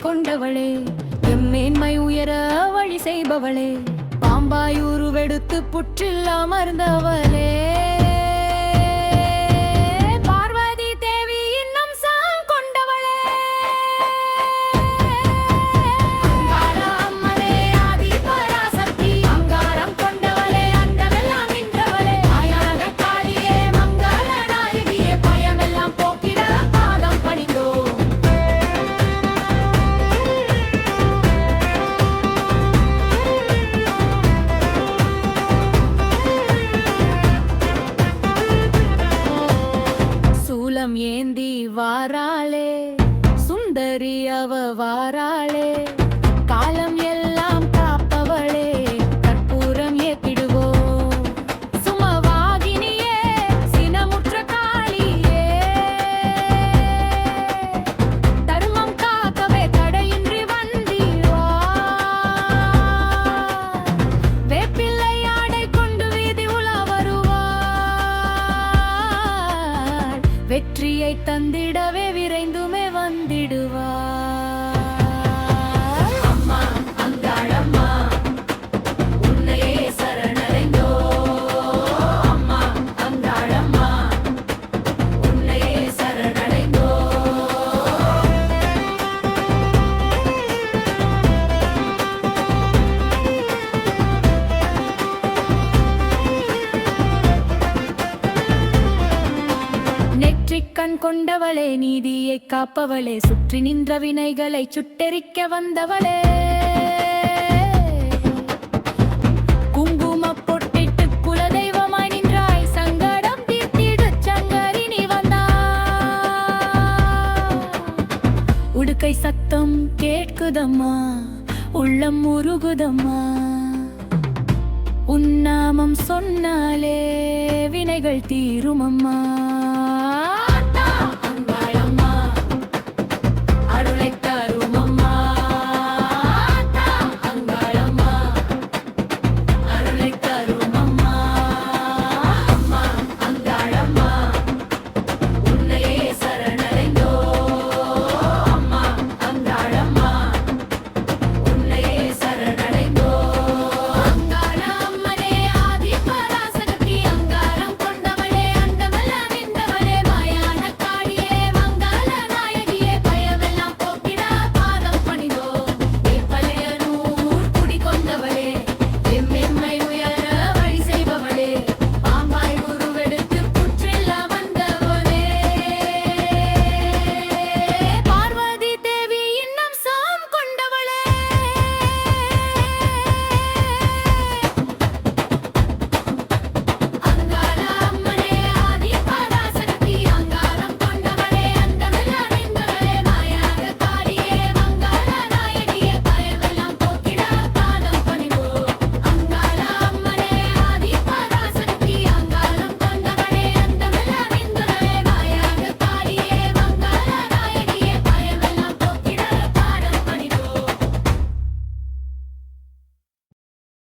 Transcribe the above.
கொண்டவளே, எம்மேன்மை உயர வழி செய்பவளே, பாம்பாய் உருவெடுத்து புற்றில் அமர்ந்தவளே, பார்வதி தேவி இன்னும் சாங் கொண்டவளே, அங்கார அம்மனே ஆதி பராசக்தி, அங்காரம் கொண்டவளே, அண்டமெல்லாம் நின்றவளே, ஆயாக காளியே மங்கள நாயகியே, பயமெல்லாம் போக்கிட பாதம் பணிந்தோம். சூலம் ஏந்தி வாராளே, சுந்தரி அவ வாராளே, காலம் எல்லாம் காப்பவளே, கற்பூரம் ஏத்திடுவோம். சுமவாகினியே சினமுற்ற காளியே, தர்மம் காக்கவே தடையின்றி வந்தீவா, வேப்பிள்ளை ஆடை கொண்டு வீதி உலா வருவார், வெற்றியை தந்திடவே விரைந்துமே வந்திடுவார். அம்மா அங்காளம்மா உன்னையே சரணடைந்தோ, அம்மா அங்காளம்மா உன்னையே சரணடைந்தோ. நெற்றிக்கண் கொண்டவளே, நீதியை காப்பவளே, சுற்றி நின்ற வினைகளை சுட்டெரிக்க வந்தவளே, குங்கும பொட்டிட்டு குலதெய்வமாய் நின்றாய், சங்கடம் தீர்த்திடு சங்கரி நீ வந்தாய். உடுக்கை சத்தம் கேட்குதம்மா, உள்ளம் உருகுதம்மா, உன்னாமம் சொன்னாலே வினைகள் தீருமம்மா.